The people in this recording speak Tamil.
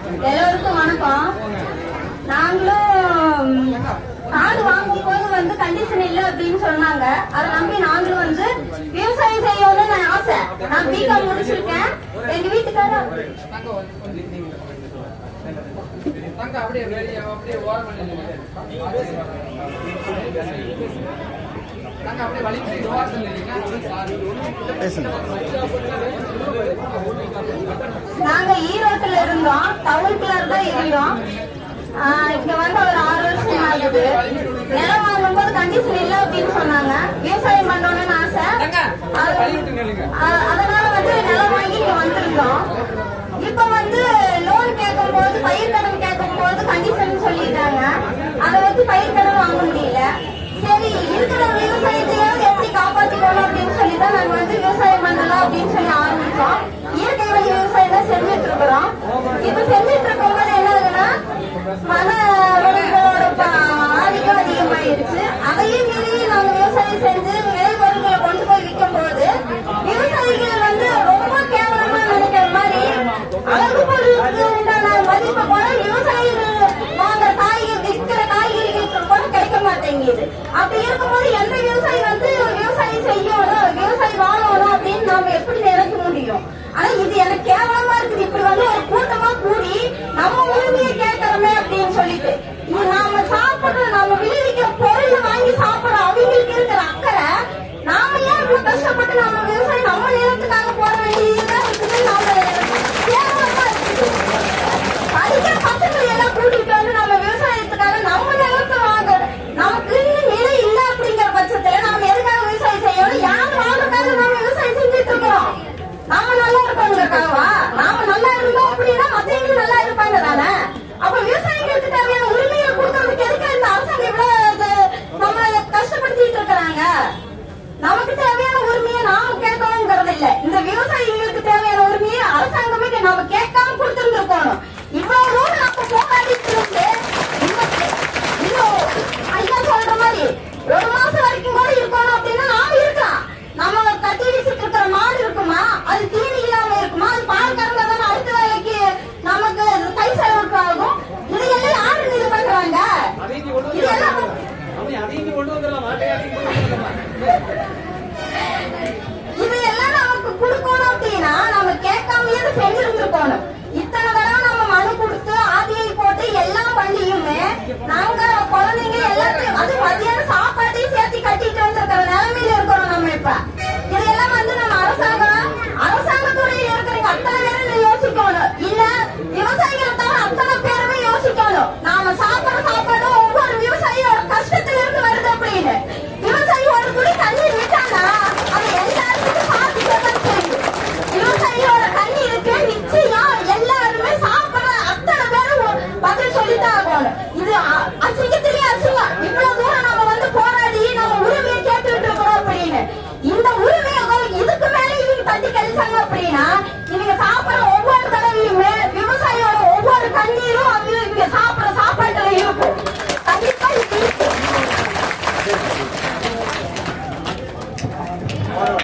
எல்லோருக்கும் வணக்கம். நாங்களும் காடு வாங்கும் போது கண்டிஷன் இல்ல அப்படின்னு சொன்னாங்க. அதை நம்பி நாங்களும் விவசாயம் செய்யணும்னு ஆசை. நான் பிகாம் முடிச்சிருக்கேன். எங்க வீட்டுக்காரர் நாங்க ஈரோட்டுல இருந்தோம். டவுன் கிளர் தான் இருந்தோம். இங்க ஒரு 6 வருஷம் ஆகுது. நிலம் வாங்கும் போது கண்டிஷன் இல்ல அப்படின்னு சொன்னாங்க. விவசாயம் பண்ணணும்னு ஆசை. அதனால நிலம் வாங்கி இங்க வந்திருந்தோம். இப்ப லோன் கேட்கும் போது பயிர் கடன் கேட்கும் போது கண்டிஷன் சொல்லிட்டாங்க. அதை வச்சு பயிர் கடன் வாங்க முடியல. சரி, இருக்கிற விவசாயத்தையாவது எப்படி காப்பாற்றிக்கணும் அப்படின்னு சொல்லிதான் நாங்க விவசாயம் பண்ணலாம் அப்படின்னு சொல்லி ஆரம்பிச்சோம். இயற்கை வழி விவசாயம் தான் செஞ்சுட்டு இருக்கிறோம். இப்ப செஞ்சுட்டு இருக்கும் போது என்ன ஆகுதுன்னா மன வழிகளோட ஆதிக்கம் அதிகமாயிருச்சு. அதையும் மீறி நாங்க விவசாயம் செஞ்சு விளைபொருட்களை கொண்டு போய் விற்கும் போது விவசாயிகள் ரொம்ப கேவலமா நினைக்கிற மாதிரி அழகு பொருளுக்கு உண்டான மதிப்பை கூட விவசாயிகள் வாங்குற காய்கறி விற்கிற காய்கறிகளுக்கு கூட கிடைக்க மாட்டேங்குது. அப்படி இருக்கும்போது எந்த விவசாயி விவசாயம் செய்யணும், விவசாயி வாழணும் அப்படின்னு நாம எப்படி நினைக்க முடியும்? ஆனா இது எனக்கு கேவலமா இருக்குது. இப்படி ஒரு கூட்டமா கூடி நம்ம உரிமையை கேட்கறோமே அப்படின்னு சொல்லிட்டு நாம சாப்பிடுற நம்ம விளைவிக்கிற பொருள் வாங்கி சாப்பிடுற அவங்களுக்கு இருக்கிற அக்கறை நாம ஏன் இவ்வளவு கஷ்டப்பட்டு நம்ம விவசாயம் நம்ம நிலத்துக்காக போட வேண்டியதுதான் இருக்குது. நாம கேவலமா இருக்குது. படிக்கிற பசங்களை எல்லாம் கூட்டிட்டு நம்ம விவசாயத்துக்காக நம்ம நிலத்தை வாங்கணும். நமக்கு நிலை இல்லை அப்படிங்கிற பட்சத்துல நாம எதுக்காக விவசாயம் செய்யணும்? யார் வாழ்றதுக்காக நாம விவசாயம் செஞ்சுட்டு இருக்கிறோம்? நாம நல்லா இருப்பாங்கக்காவா? நாம நல்லா இருந்தோம் அப்படின்னா மத்தவங்களும் நல்லா இருப்பாங்க தானே? அப்ப விவசாயிகளுக்கு தேவையான உரிமையை கொடுக்கறதுக்கு எதுக்கு இந்த அரசாங்கம் இவ்வளவு நம்மளை கஷ்டப்படுத்திட்டு இருக்கிறாங்க? நமக்கு தேவையான உரிமையை நாம கேட்கணுங்கிறது இல்ல. இந்த விவசாயிகளுக்கு தேவையான உரிமையை அரசாங்கமே நாம கேட்காம கொடுத்துருந்துருக்கணும். இவ்வளவு தூரம் நம்ம போராடிட்டு இருந்து இன்னும் ஐயா சொல்ற மாதிரி 1 மாசம் வரைக்கும் கூட இருக்கணும் அப்படின்னா நாம இருக்கலாம். நம்ம கட்டி வச்சுட்டு இருக்கிற மாடு இருக்குமா? அது தீனி இல்லாம இருக்குமா? அது பால் கறந்தாதானே அடுத்த வேலைக்கு நமக்கு கை செலவுக்கு ஆகும். இதையெல்லாம் யாரு இது பண்றாங்க? இதையெல்லாம் நமக்கு கொடுக்கணும் அப்படின்னா நம்ம கேட்காமயே செஞ்சிருந்துருக்கணும். இத்தனை தடவை நம்ம மனு கொடுத்து ஆதியை போட்டு எல்லாம் பண்ணியுமே நாங்க குழந்தைங்க எல்லாத்தையும் அது மதியம்